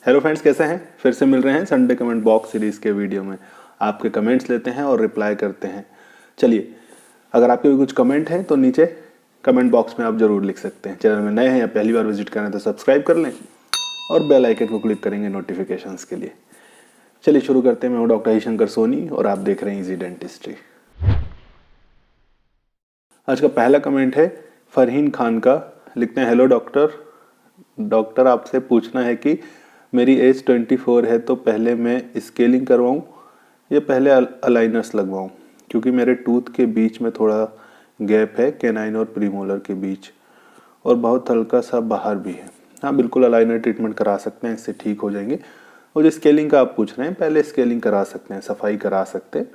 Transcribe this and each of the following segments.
Hello friends, कैसे हैं? फिर से मिल रहे हैं संडे कमेंट बॉक्स सीरीज के वीडियो में। आपके कमेंट्स लेते हैं और रिप्लाई करते हैं। चलिए, अगर आपके भी कुछ कमेंट हैं तो नीचे कमेंट बॉक्स में आप जरूर लिख सकते हैं। चैनल में नए हैं या पहली बार विजिट करें तो सब्सक्राइब कर लें और बेल आइकन को क्लिक करेंगे नोटिफिकेशंस के लिए। चलिए शुरू करते हैं। मैं हूँ डॉक्टर हरिशंकर सोनी और आप देख रहे हैं इजी डेंटिस्ट्री। आज का पहला कमेंट है फरहीन खान का। लिखते हैं, हेलो डॉक्टर आपसे पूछना है कि मेरी एज 24 है तो पहले मैं स्केलिंग करवाऊं या पहले अलाइनर्स लगवाऊं, क्योंकि मेरे टूथ के बीच में थोड़ा गैप है कैनाइन और प्रीमोलर के बीच और बहुत हल्का सा बाहर भी है। हाँ, बिल्कुल अलाइनर ट्रीटमेंट करा सकते हैं, इससे ठीक हो जाएंगे। और जो स्केलिंग का आप पूछ रहे हैं, पहले स्केलिंग करा सकते हैं, सफाई करा सकते हैं,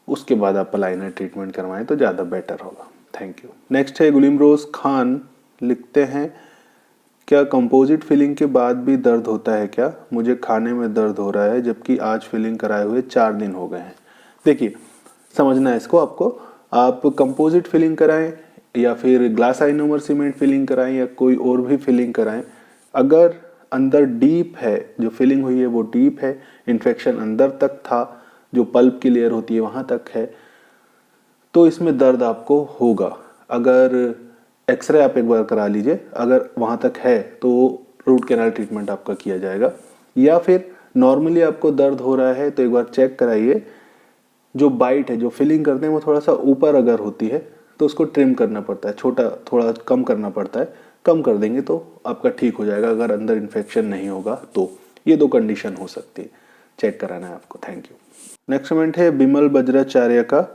उसके बाद आप अलाइनर ट्रीटमेंट करवाएं तो ज़्यादा बेटर होगा। Thank you. नेक्स्ट है गुलीम रोज खान। लिखते हैं, क्या कंपोजिट फिलिंग के बाद भी दर्द होता है क्या? मुझे खाने में दर्द हो रहा है जबकि आज फिलिंग कराए हुए 4 दिन हो गए हैं। देखिए, समझना है इसको आपको। आप कंपोजिट फिलिंग कराएं या फिर ग्लास आइनोमर सीमेंट फिलिंग कराएं या कोई और भी फिलिंग कराएं, अगर अंदर डीप है, जो फिलिंग हुई है वो डीप है, इन्फेक्शन अंदर तक था, जो पल्प की लेयर होती है वहां तक है, तो इसमें दर्द आपको होगा। अगर एक्सरे आप एक बार करा लीजिए, अगर वहाँ तक है तो रूट कैनाल ट्रीटमेंट आपका किया जाएगा। या फिर नॉर्मली आपको दर्द हो रहा है तो एक बार चेक कराइए। जो बाइट है, जो फिलिंग करते हैं वो थोड़ा सा ऊपर अगर होती है तो उसको ट्रिम करना पड़ता है, छोटा थोड़ा कम करना पड़ता है। कम कर देंगे तो आपका ठीक हो जाएगा। अगर अंदर इन्फेक्शन नहीं होगा तो ये 2 कंडीशन हो सकती है, चेक कराना है आपको। Thank you. नेक्स्ट कमेंट है बिमल बज्राचार्य का।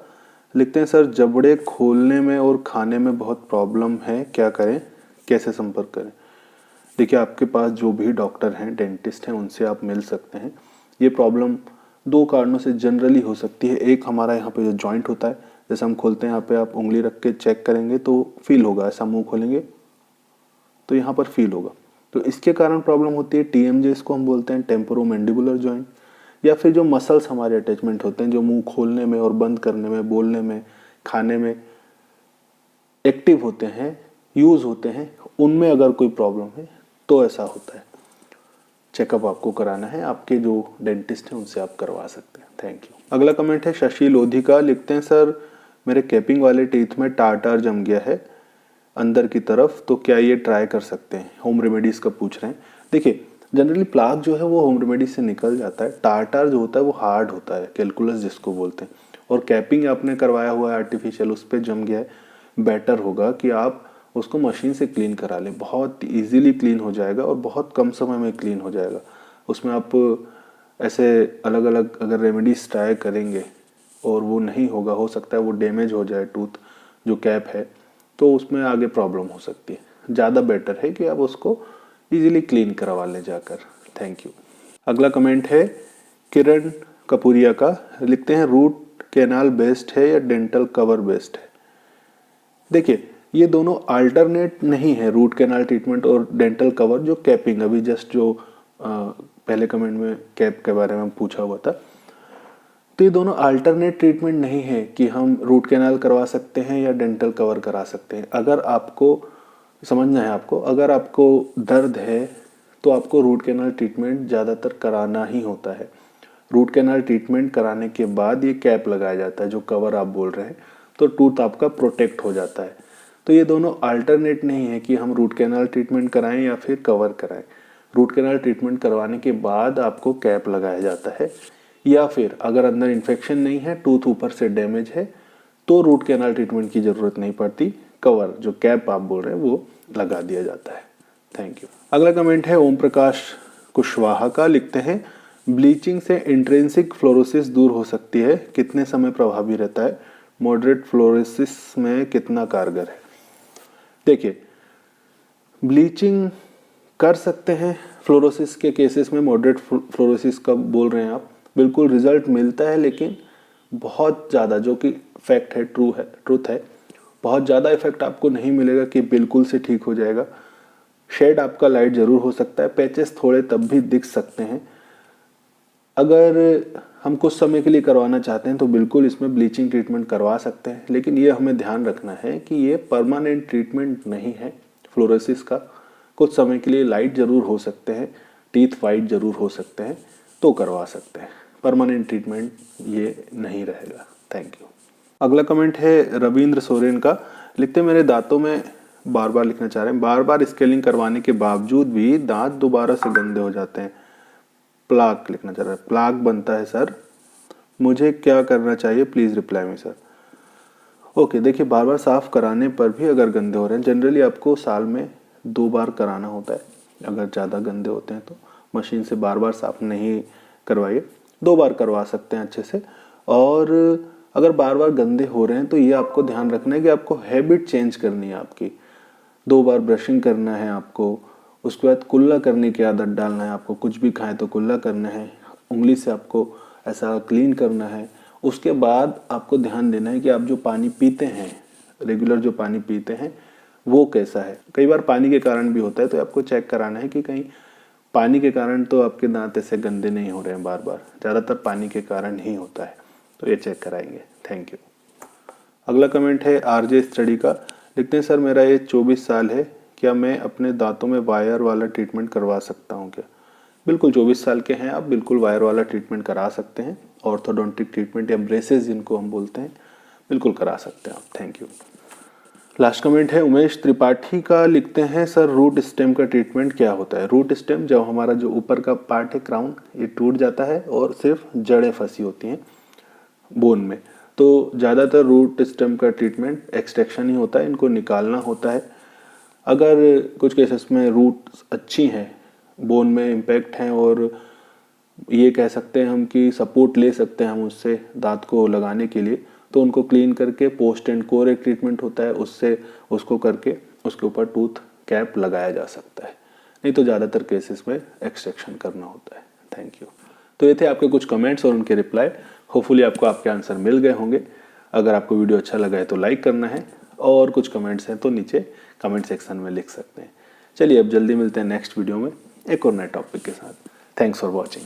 लिखते हैं, सर जबड़े खोलने में और खाने में बहुत प्रॉब्लम है, क्या करें, कैसे संपर्क करें? देखिए, आपके पास जो भी डॉक्टर हैं, डेंटिस्ट हैं, उनसे आप मिल सकते हैं। ये प्रॉब्लम 2 कारणों से जनरली हो सकती है। एक, हमारा यहाँ पे जो जॉइंट होता है, जैसे हम खोलते हैं, यहाँ पे आप उंगली रख के चेक करेंगे तो फील होगा। ऐसा मुंह खोलेंगे तो यहाँ पर फील होगा, तो इसके कारण प्रॉब्लम होती है। TMJ इसको हम बोलते हैं, टेम्पोरोमैंडिबुलर जॉइंट। या फिर जो मसल्स हमारे अटैचमेंट होते हैं, जो मुंह खोलने में और बंद करने में, बोलने में, खाने में एक्टिव होते हैं, यूज होते हैं, उनमें अगर कोई प्रॉब्लम है तो ऐसा होता है। चेकअप आपको कराना है, आपके जो डेंटिस्ट हैं उनसे आप करवा सकते हैं। Thank you. अगला कमेंट है शशि लोधी का। लिखते हैं, सर मेरे कैपिंग वाले टीथ में टार्टार जम गया है अंदर की तरफ, तो क्या ये ट्राई कर सकते हैं? होम रेमेडीज का पूछ रहे हैं। देखिए, जनरली प्लाक जो है वो होम रेमेडी से निकल जाता है। टार्टार जो होता है वो हार्ड होता है, कैलकुलस जिसको बोलते हैं। और कैपिंग आपने करवाया हुआ है आर्टिफिशियल, उस पर जम गया है, बेटर होगा कि आप उसको मशीन से क्लीन करा लें। बहुत इजीली क्लीन हो जाएगा और बहुत कम समय में क्लीन हो जाएगा। उसमें आप ऐसे अलग अलग अगर रेमेडीज ट्राई करेंगे और वो नहीं होगा, हो सकता है वो डैमेज हो जाए टूथ, जो कैप है, तो उसमें आगे प्रॉब्लम हो सकती है। ज़्यादा बेटर है कि आप उसको इजीली क्लीन करवा लें जाकर। Thank you. अगला कमेंट है किरण कपूरिया का। लिखते हैं, रूट कैनाल बेस्ट है या डेंटल कवर बेस्ट है? देखिए, ये दोनों अल्टरनेट नहीं है, रूट कैनाल ट्रीटमेंट और डेंटल कवर। जो कैपिंग अभी जस्ट जो पहले कमेंट में कैप के बारे में पूछा हुआ था, तो ये दोनों अल्टरनेट ट्रीटमेंट नहीं है कि हम रूट कैनाल करवा सकते हैं या डेंटल कवर करा सकते हैं। अगर आपको समझना है, अगर आपको दर्द है तो आपको रूट कैनाल ट्रीटमेंट ज़्यादातर कराना ही होता है। रूट कैनाल ट्रीटमेंट कराने के बाद ये कैप लगाया जाता है, जो कवर आप बोल रहे हैं, तो टूथ आपका प्रोटेक्ट हो जाता है। तो ये दोनों अल्टरनेट नहीं है कि हम रूट कैनाल ट्रीटमेंट कराएं या फिर कवर कराएं। रूट कैनाल ट्रीटमेंट करवाने के बाद आपको कैप लगाया जाता है, या फिर अगर अंदर इन्फेक्शन नहीं है, टूथ ऊपर से डैमेज है, तो रूट कैनाल ट्रीटमेंट की ज़रूरत नहीं पड़ती। कवर, जो कैप आप बोल रहे हैं, वो लगा दिया जाता है। Thank you. अगला कमेंट है ओम प्रकाश कुशवाहा का। लिखते हैं, ब्लीचिंग से इंट्रिंसिक फ्लोरोसिस दूर हो सकती है, कितने समय प्रभावी रहता है? मॉडरेट फ्लोरोसिस में कितना कारगर है? देखिए, ब्लीचिंग कर सकते हैं फ्लोरोसिस के केसेस में। मॉडरेट फ्लोरोसिस का बोल रहे हैं आप, बिल्कुल रिजल्ट मिलता है, लेकिन बहुत ज़्यादा, जो कि फैक्ट है, ट्रूथ है, बहुत ज़्यादा इफेक्ट आपको नहीं मिलेगा कि बिल्कुल से ठीक हो जाएगा। शेड आपका लाइट जरूर हो सकता है, पैचेस थोड़े तब भी दिख सकते हैं। अगर हम कुछ समय के लिए करवाना चाहते हैं तो बिल्कुल इसमें ब्लीचिंग ट्रीटमेंट करवा सकते हैं, लेकिन ये हमें ध्यान रखना है कि ये परमानेंट ट्रीटमेंट नहीं है फ्लोरोसिस का। कुछ समय के लिए लाइट जरूर हो सकते हैं, टीथ वाइट ज़रूर हो सकते हैं तो करवा सकते हैं, परमानेंट ट्रीटमेंट ये नहीं रहेगा। Thank you. अगला कमेंट है रविंद्र सोरेन का, लिखते मेरे दांतों में बार बार लिखना चाह रहे हैं, बार बार स्केलिंग करवाने के बावजूद भी दांत दोबारा से गंदे हो जाते हैं। प्लाक लिखना चाह रहा है, प्लाक बनता है सर, मुझे क्या करना चाहिए, please reply me sir. Okay, देखिए बार बार साफ़ कराने पर भी अगर गंदे हो रहे हैं, जनरली आपको साल में 2 बार कराना होता है। अगर ज़्यादा गंदे होते हैं तो मशीन से बार बार साफ़ नहीं करवाइए, 2 बार करवा सकते हैं अच्छे से। और अगर बार बार गंदे हो रहे हैं तो ये आपको ध्यान रखना है कि आपको हैबिट चेंज करनी है आपकी। 2 बार ब्रशिंग करना है आपको, उसके बाद कुल्ला करने की आदत डालना है आपको, कुछ भी खाएं तो कुल्ला करना है, उंगली से आपको ऐसा क्लीन करना है। उसके बाद आपको ध्यान देना है कि आप जो पानी पीते हैं, रेगुलर जो पानी पीते हैं वो कैसा है। कई बार पानी के कारण भी होता है, तो आपको चेक कराना है कि कहीं पानी के कारण तो आपके दांत ऐसे गंदे नहीं हो रहे हैं बार बार, ज़्यादातर पानी के कारण ही होता है, तो ये चेक कराएंगे। Thank you. अगला कमेंट है आरजे स्टडी का, लिखते हैं सर मेरा एज 24 साल है, क्या मैं अपने दांतों में वायर वाला ट्रीटमेंट करवा सकता हूँ क्या? बिल्कुल, 24 साल के हैं आप, बिल्कुल वायर वाला ट्रीटमेंट करा सकते हैं। ऑर्थोडोंटिक ट्रीटमेंट या ब्रेसेस जिनको हम बोलते हैं, बिल्कुल करा सकते हैं आप। Thank you. लास्ट कमेंट है उमेश त्रिपाठी का, लिखते हैं सर रूट स्टेम का ट्रीटमेंट क्या होता है? रूट स्टेम जब हमारा जो ऊपर का पार्ट है क्राउन, ये टूट जाता है और सिर्फ जड़ें फंसी होती हैं बोन में, तो ज़्यादातर रूट स्टेम का ट्रीटमेंट एक्सट्रैक्शन ही होता है, इनको निकालना होता है। अगर कुछ केसेस में रूट अच्छी हैं, बोन में इम्पैक्ट हैं और ये कह सकते हैं हम कि सपोर्ट ले सकते हैं हम उससे दांत को लगाने के लिए, तो उनको क्लीन करके पोस्ट एंड कोर एक ट्रीटमेंट होता है, उससे उसको करके उसके ऊपर टूथ कैप लगाया जा सकता है। नहीं तो ज़्यादातर केसेस में एक्सट्रैक्शन करना होता है। Thank you. तो ये थे आपके कुछ कमेंट्स और उनके रिप्लाई। होपफुली आपको आपके आंसर मिल गए होंगे। अगर आपको वीडियो अच्छा लगा है तो लाइक करना है, और कुछ कमेंट्स हैं तो नीचे कमेंट सेक्शन में लिख सकते हैं। चलिए अब जल्दी मिलते हैं नेक्स्ट वीडियो में एक और नए टॉपिक के साथ। Thanks for watching.